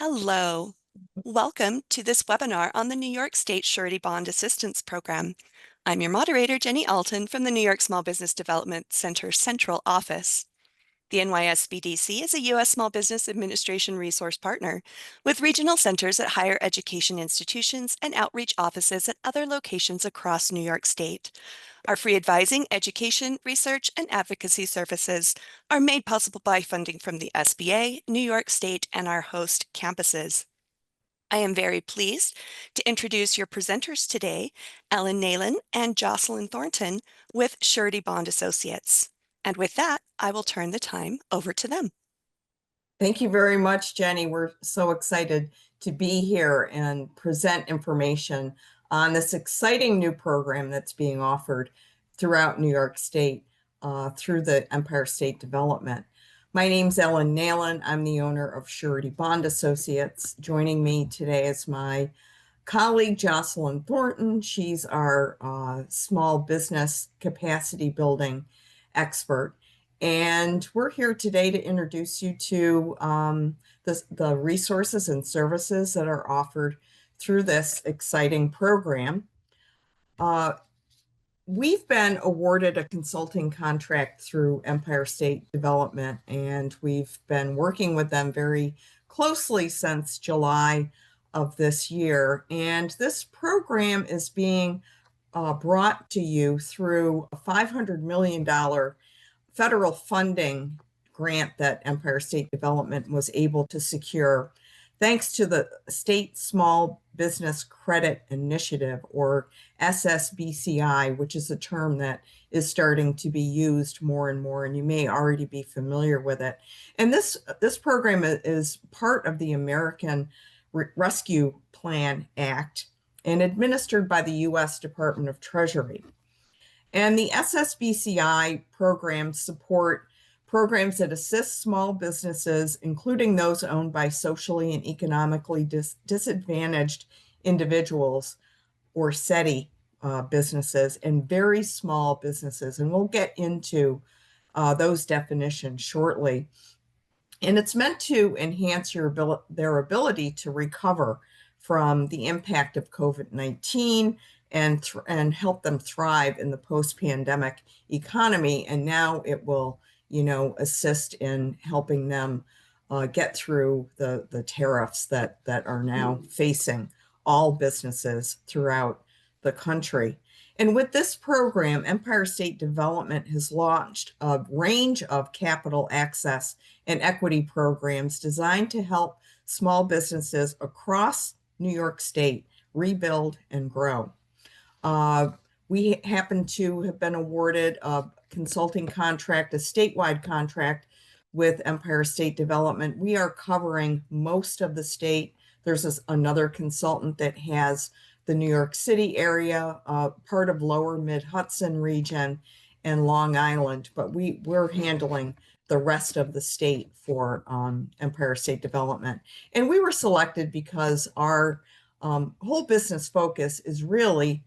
Hello. Welcome to this webinar on the New York State Surety Bond Assistance Program. I'm your moderator, Jenny Alton from the New York Small Business Development Center Central Office. The NYSBDC is a U.S. small business administration resource partner with regional centers at higher education institutions and outreach offices at other locations across New York State. Our free advising, education, research, and advocacy services are made possible by funding from the SBA, New York State, and our host campuses. I am very pleased to introduce your presenters today, Ellen Neylan and Jocelyn Thornton with Surety Bond Associates. And with that, I will turn the time over to them. Thank you very much, Jenny. We're so excited to be here and present information on this exciting new program that's being offered throughout New York State through the Empire State Development. My name's Ellen Neylan. I'm the owner of Surety Bond Associates. Joining me today is my colleague, Jocelyn Thornton. She's our small business capacity building expert. And we're here today to introduce you to the resources and services that are offered through this exciting program. We've been awarded a consulting contract through Empire State Development, and we've been working with them very closely since July of this year. And this program is being brought to you through a $500 million federal funding grant that Empire State Development was able to secure thanks to the State Small Business Credit Initiative, or SSBCI, which is a term that is starting to be used more and more, and you may already be familiar with it. And this program is part of the American Rescue Plan Act and administered by the U.S. Department of Treasury. And the SSBCI programs support programs that assist small businesses, including those owned by socially and economically disadvantaged individuals, or SETI businesses, and very small businesses. And we'll get into those definitions shortly. And it's meant to enhance their ability to recover from the impact of COVID-19 and help them thrive in the post-pandemic economy. And now it will, assist in helping them get through the tariffs that are now facing all businesses throughout the country. And with this program, Empire State Development has launched a range of capital access and equity programs designed to help small businesses across New York State rebuild and grow. We happen to have been awarded a consulting contract, a statewide contract with Empire State Development. We are covering most of the state. There's another consultant that has the New York City area, part of lower Mid-Hudson region, and Long Island, but we're handling the rest of the state for Empire State Development. And we were selected because our whole business focus is really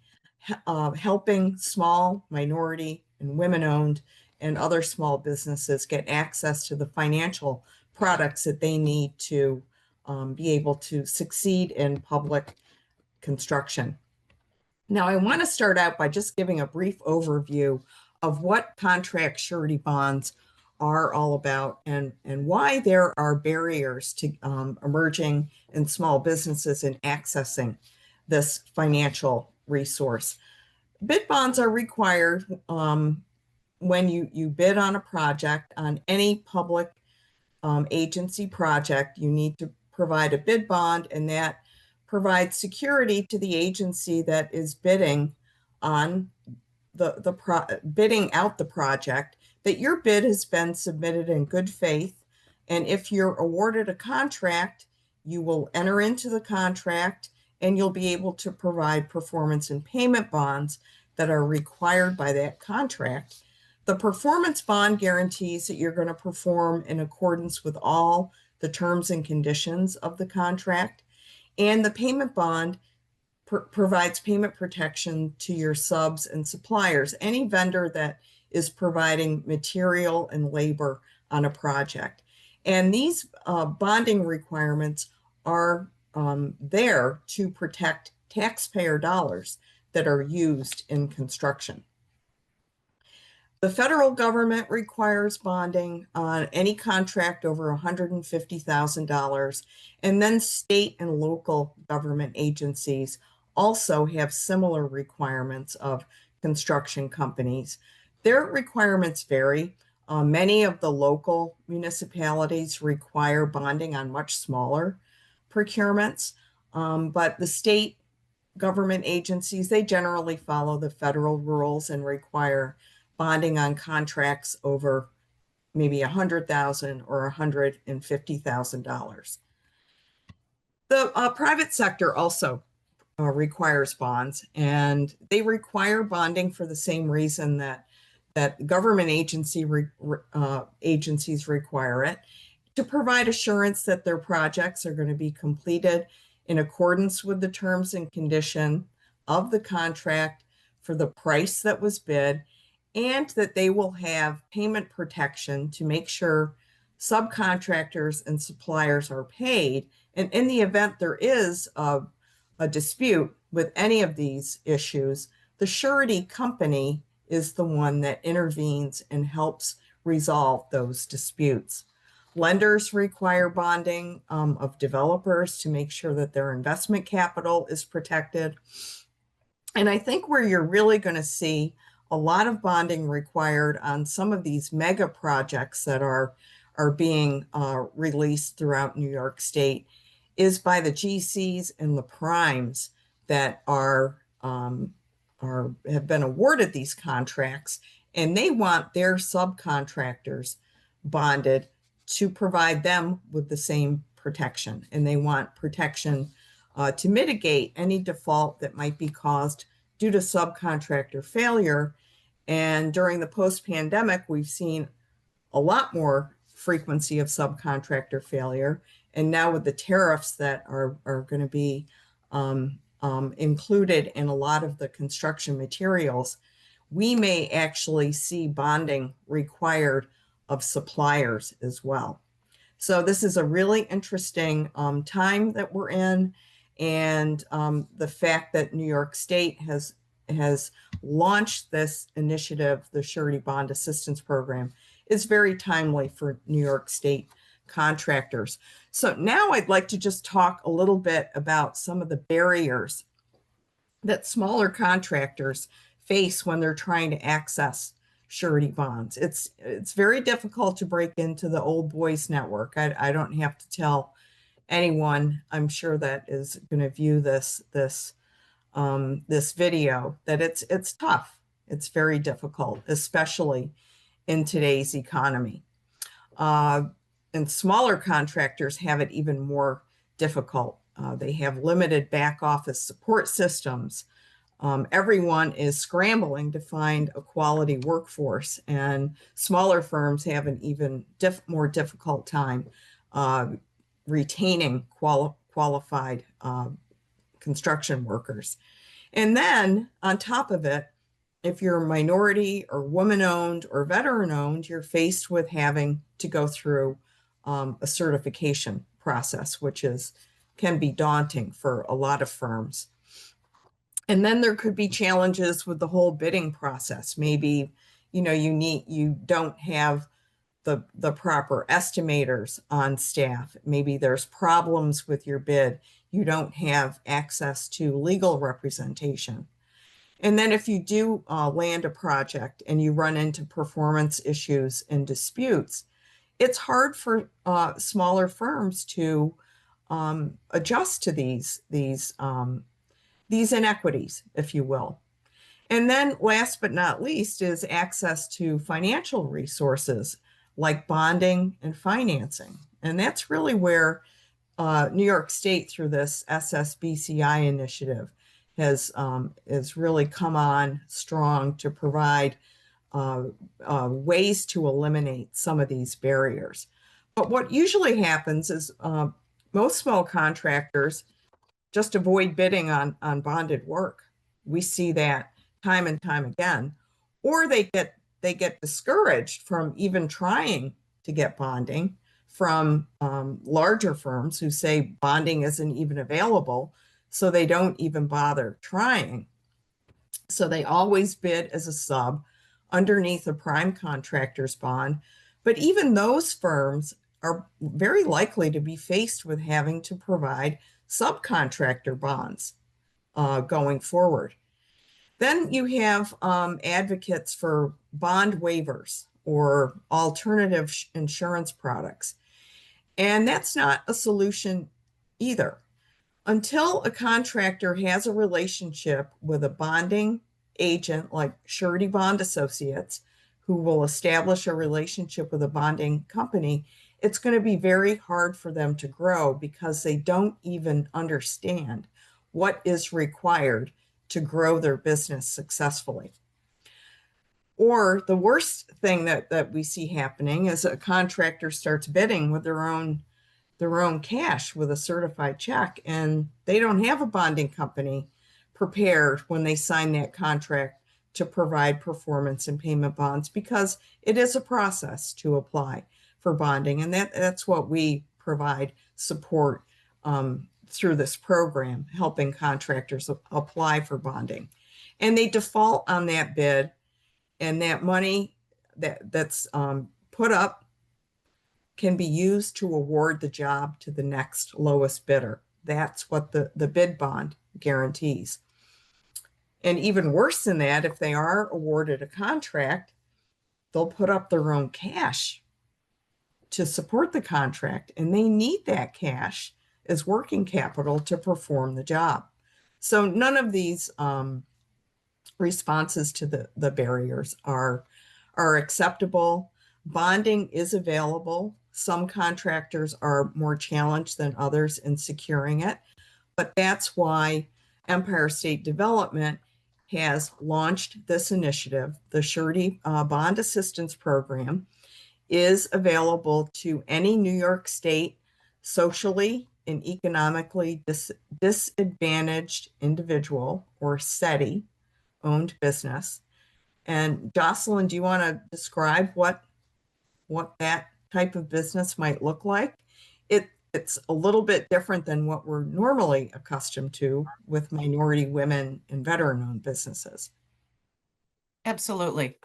helping small, minority, and women-owned and other small businesses get access to the financial products that they need to be able to succeed in public construction. Now, I want to start out by just giving a brief overview of what contract surety bonds are all about and why there are barriers to emerging and small businesses in accessing this financial resource. Bid bonds are required when you bid on a project, on any public agency project. You need to provide a bid bond, and that provides security to the agency that is bidding on bidding out the project, that your bid has been submitted in good faith. And if you're awarded a contract, you will enter into the contract and you'll be able to provide performance and payment bonds that are required by that contract. The performance bond guarantees that you're going to perform in accordance with all the terms and conditions of the contract. And the payment bond provides payment protection to your subs and suppliers, any vendor that is providing material and labor on a project. And these bonding requirements are there to protect taxpayer dollars that are used in construction. The federal government requires bonding on any contract over $150,000, and then state and local government agencies also have similar requirements of construction companies. Their requirements vary. Many of the local municipalities require bonding on much smaller procurements, but the state government agencies, they generally follow the federal rules and require bonding on contracts over maybe $100,000 or $150,000. The private sector also requires bonds, and they require bonding for the same reason that government agencies require it, to provide assurance that their projects are going to be completed in accordance with the terms and condition of the contract for the price that was bid, and that they will have payment protection to make sure subcontractors and suppliers are paid. And in the event there is a dispute with any of these issues, the surety company is the one that intervenes and helps resolve those disputes. Lenders require bonding of developers to make sure that their investment capital is protected. And I think where you're really going to see a lot of bonding required on some of these mega projects that are being released throughout New York State is by the GCs and the primes that have been awarded these contracts, and they want their subcontractors bonded to provide them with the same protection, and they want protection to mitigate any default that might be caused due to subcontractor failure. And during the post-pandemic, we've seen a lot more frequency of subcontractor failure. And now with the tariffs that are going to be included in a lot of the construction materials, we may actually see bonding required of suppliers as well. So this is a really interesting time that we're in. And the fact that New York State has launched this initiative, the Surety Bond Assistance Program, is very timely for New York State contractors. So now I'd like to just talk a little bit about some of the barriers that smaller contractors face when they're trying to access surety bonds. It's very difficult to break into the old boys network. I don't have to tell anyone, I'm sure, that is going to view this video, that it's tough. It's very difficult, especially in today's economy. And smaller contractors have it even more difficult. They have limited back office support systems. Everyone is scrambling to find a quality workforce, and smaller firms have an even more difficult time retaining qualified construction workers. And then on top of it, if you're minority or woman-owned or veteran-owned, you're faced with having to go through a certification process, which can be daunting for a lot of firms. And then there could be challenges with the whole bidding process. Maybe, you don't have the proper estimators on staff. Maybe there's problems with your bid. You don't have access to legal representation. And then if you do land a project and you run into performance issues and disputes, it's hard for smaller firms to adjust to these inequities, if you will. And then last but not least is access to financial resources like bonding and financing. And that's really where New York State, through this SSBCI initiative, has really come on strong to provide ways to eliminate some of these barriers. But what usually happens is most small contractors just avoid bidding on bonded work. We see that time and time again. Or they get discouraged from even trying to get bonding from larger firms who say bonding isn't even available, so they don't even bother trying. So they always bid as a sub underneath a prime contractor's bond. But even those firms are very likely to be faced with having to provide subcontractor bonds going forward. Then you have advocates for bond waivers or alternative insurance products. And that's not a solution either. Until a contractor has a relationship with a bonding agent like Surety Bond Associates, who will establish a relationship with a bonding company, it's going to be very hard for them to grow because they don't even understand what is required to grow their business successfully. Or the worst thing that we see happening is a contractor starts bidding with their own cash with a certified check, and they don't have a bonding company prepared when they sign that contract to provide performance and payment bonds, because it is a process to apply for bonding. And that's what we provide support through this program, helping contractors apply for bonding. And they default on that bid, and that money that's put up can be used to award the job to the next lowest bidder. That's what the bid bond guarantees. And even worse than that, if they are awarded a contract, they'll put up their own cash to support the contract, and they need that cash as working capital to perform the job. So none of these responses to the barriers are acceptable. Bonding is available. Some contractors are more challenged than others in securing it, but that's why Empire State Development has launched this initiative. The Surety Bond Assistance Program is available to any New York State socially and economically disadvantaged individual or SETI owned business. And Jocelyn, do you want to describe what that type of business might look like? It's a little bit different than what we're normally accustomed to with minority women and veteran-owned businesses. Absolutely.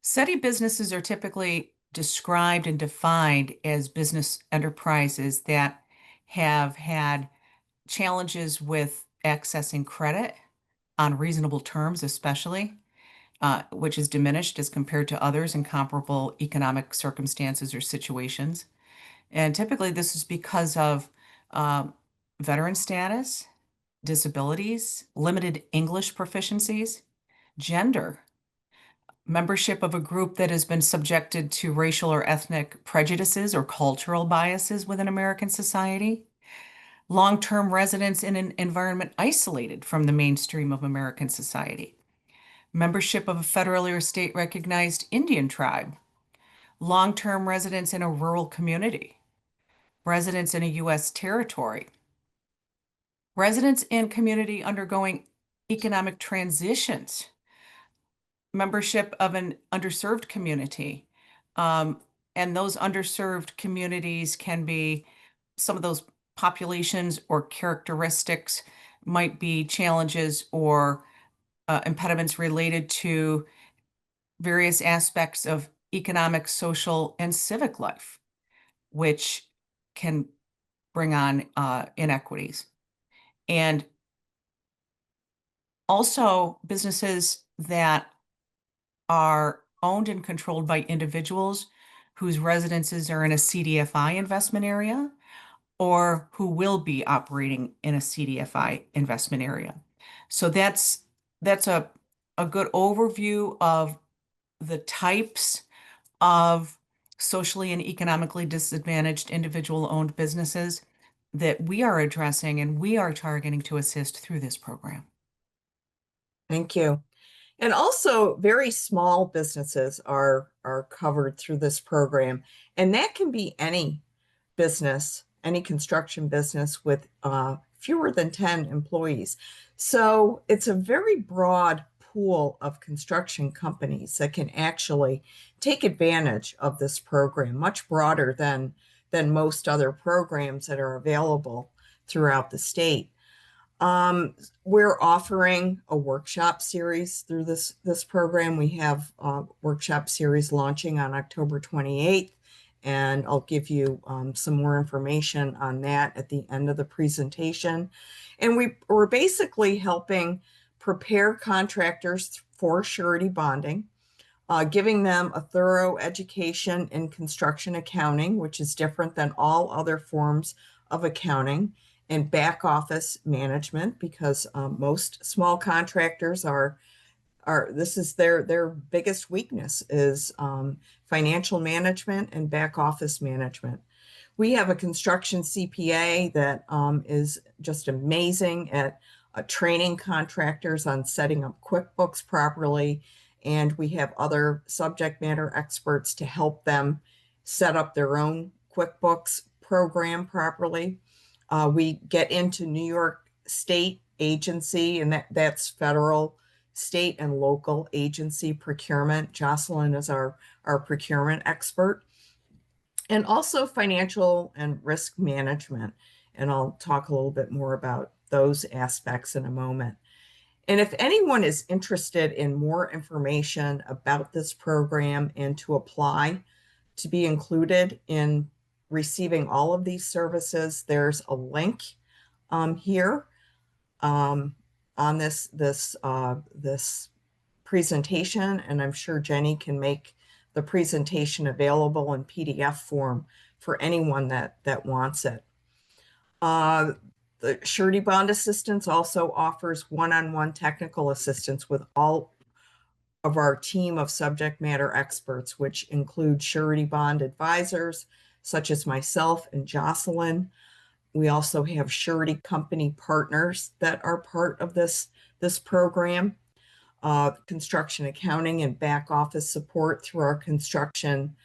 SETI businesses are typically described and defined as business enterprises that have had challenges with accessing credit on reasonable terms, especially, which is diminished as compared to others in comparable economic circumstances or situations. And typically, this is because of veteran status, disabilities, limited English proficiencies, gender, membership of a group that has been subjected to racial or ethnic prejudices or cultural biases within American society, long-term residence in an environment isolated from the mainstream of American society, membership of a federally or state recognized Indian tribe, long-term residence in a rural community, residence in a U.S. territory, residence in community undergoing economic transitions, membership of an underserved community. And those underserved communities can be some of those populations or characteristics might be challenges or impediments related to various aspects of economic, social, and civic life, which can bring on inequities. And also businesses that are owned and controlled by individuals whose residences are in a CDFI investment area or who will be operating in a CDFI investment area. So that's a good overview of the types of socially and economically disadvantaged individual-owned businesses that we are addressing and we are targeting to assist through this program. Thank you. And also very small businesses are covered through this program. And that can be any business, any construction business with fewer than 10 employees. So it's a very broad pool of construction companies that can actually take advantage of this program, much broader than than most other programs that are available throughout the state. We're offering a workshop series through this program. We have a workshop series launching on October 28th, and I'll give you some more information on that at the end of the presentation. And we're basically helping prepare contractors for surety bonding, giving them a thorough education in construction accounting, which is different than all other forms of accounting, and back office management, because most small contractors this is their biggest weakness is financial management and back office management. We have a construction CPA that is just amazing at training contractors on setting up QuickBooks properly. And we have other subject matter experts to help them set up their own QuickBooks program properly. We get into New York State agency, and that's federal, state, and local agency procurement. Jocelyn is our procurement expert. And also financial and risk management. And I'll talk a little bit more about those aspects in a moment. And if anyone is interested in more information about this program and to apply to be included in receiving all of these services, there's a link here on this presentation, and I'm sure Jenny can make the presentation available in PDF form for anyone that wants it. The Surety Bond Assistance also offers one-on-one technical assistance with all of our team of subject matter experts, which include surety bond advisors, such as myself and Jocelyn. We also have surety company partners that are part of this program. Construction accounting and back office support through our construction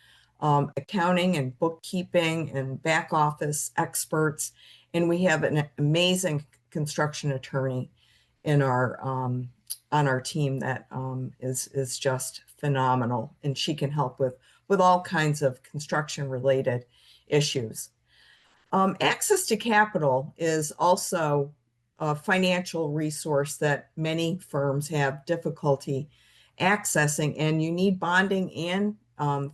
accounting and bookkeeping and back office experts. And we have an amazing construction attorney in on our team that is just phenomenal, and she can help with all kinds of construction related issues. Access to capital is also a financial resource that many firms have difficulty accessing, and you need bonding and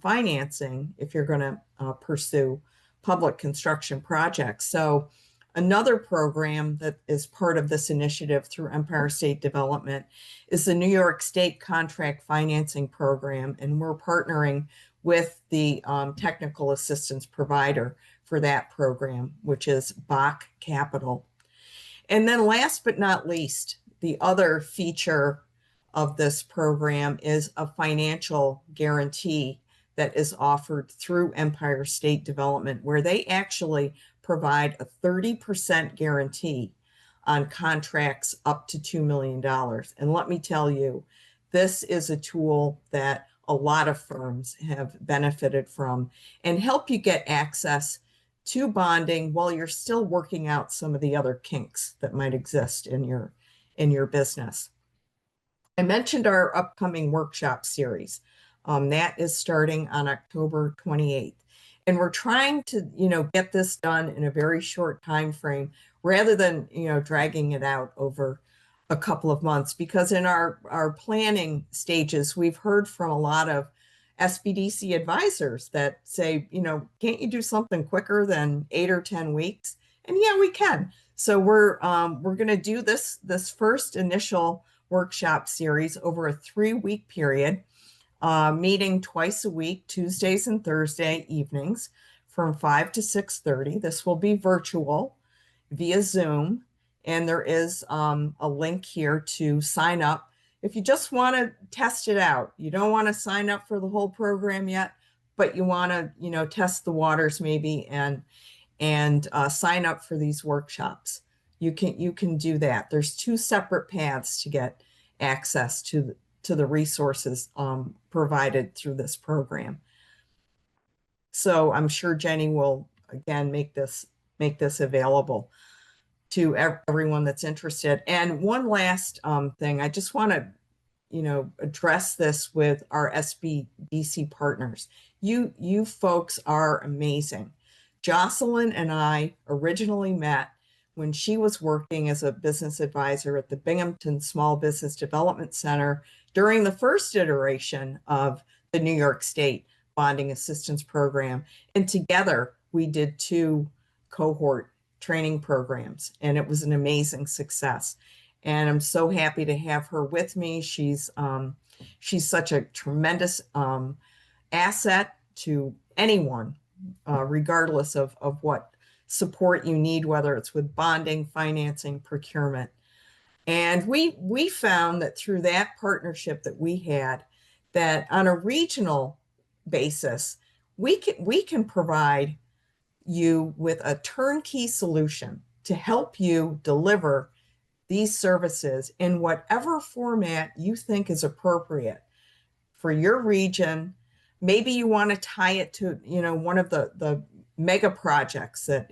financing if you're going to pursue public construction projects. So another program that is part of this initiative through Empire State Development is the New York State Contract Financing Program, and we're partnering with the technical assistance provider for that program, which is Bach Capital. And then last but not least, the other feature of this program is a financial guarantee that is offered through Empire State Development, where they actually provide a 30% guarantee on contracts up to $2 million. And let me tell you, this is a tool that a lot of firms have benefited from and help you get access to bonding while you're still working out some of the other kinks that might exist in your business. I mentioned our upcoming workshop series. That is starting on October 28th. And we're trying to, get this done in a very short time frame rather than, dragging it out over a couple of months, because in our planning stages, we've heard from a lot of SBDC advisors that say, can't you do something quicker than 8 or 10 weeks? And yeah, we can. So we're going to do this first initial workshop series over a 3-week period, meeting twice a week, Tuesdays and Thursday evenings from 5 to 6:30. This will be virtual via Zoom, and there is a link here to sign up. If you just want to test it out, you don't want to sign up for the whole program yet, but you want to, test the waters maybe and sign up for these workshops, you can do that. There's 2 separate paths to get access to the resources provided through this program. So I'm sure Jenny will again make this available to everyone that's interested. And one last thing, I just want to, address this with our SBDC partners. You folks are amazing. Jocelyn and I originally met when she was working as a business advisor at the Binghamton Small Business Development Center during the first iteration of the New York State Bonding Assistance Program. And together we did 2 cohort training programs, and it was an amazing success. And I'm so happy to have her with me. She's such a tremendous asset to anyone, regardless of what support you need, whether it's with bonding, financing, procurement. And we found that through that partnership that we had, that on a regional basis, we can provide you with a turnkey solution to help you deliver these services in whatever format you think is appropriate for your region. Maybe you want to tie it to, one of the mega projects that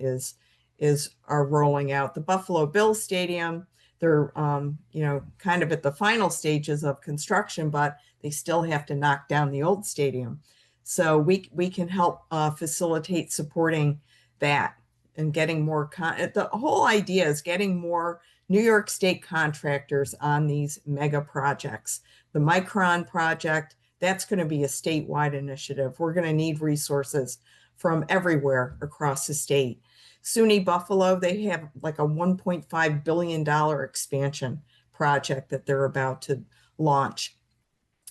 are rolling out. The Buffalo Bills Stadium, they're kind of at the final stages of construction, but they still have to knock down the old stadium. So we can help facilitate supporting that and getting more the whole idea is getting more New York State contractors on these mega projects. The Micron project, that's going to be a statewide initiative. We're going to need resources from everywhere across the state. SUNY Buffalo, they have like a $1.5 billion expansion project that they're about to launch.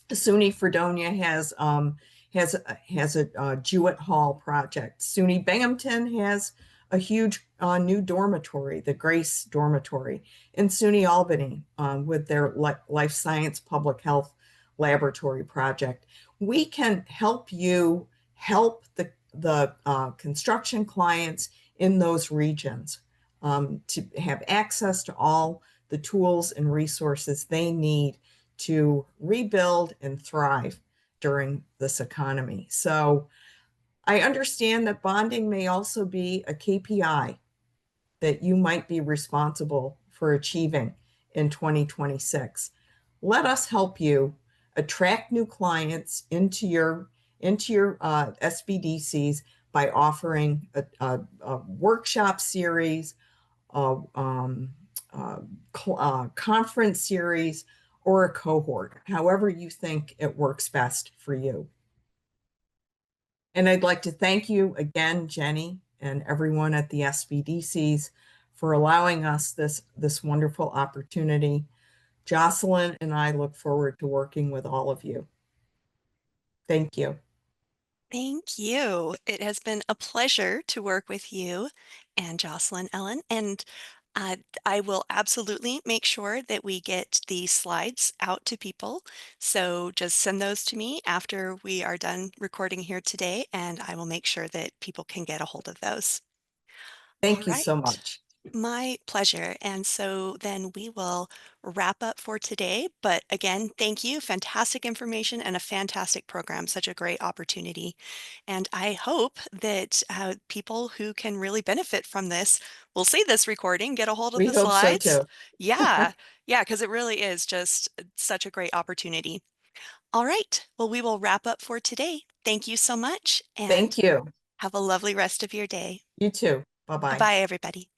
SUNY Fredonia has a Jewett Hall project. SUNY Binghamton has a huge new dormitory, the Grace Dormitory, and SUNY Albany with their life science public health laboratory project. We can help you help the construction clients in those regions to have access to all the tools and resources they need to rebuild and thrive during this economy. So I understand that bonding may also be a KPI that you might be responsible for achieving in 2026. Let us help you attract new clients into your SBDCs by offering a workshop series, a conference series, or a cohort, however you think it works best for you. And I'd like to thank you again, Jenny, and everyone at the SBDCs for allowing us this wonderful opportunity. Jocelyn and I look forward to working with all of you. Thank you. Thank you. It has been a pleasure to work with you and Jocelyn, Ellen, and I will absolutely make sure that we get the slides out to people. So just send those to me after we are done recording here today, and I will make sure that people can get a hold of those. All Thank you so right. much. My pleasure. And so then we will wrap up for today. But again, thank you. Fantastic information and a fantastic program. Such a great opportunity. And I hope that people who can really benefit from this will see this recording, get a hold of We the hope so slides. too. Yeah. Yeah, because it really is just such a great opportunity. All right. Well, we will wrap up for today. Thank you so much and Thank you. have a lovely rest of your day. You too. Bye-bye. Bye-bye, everybody.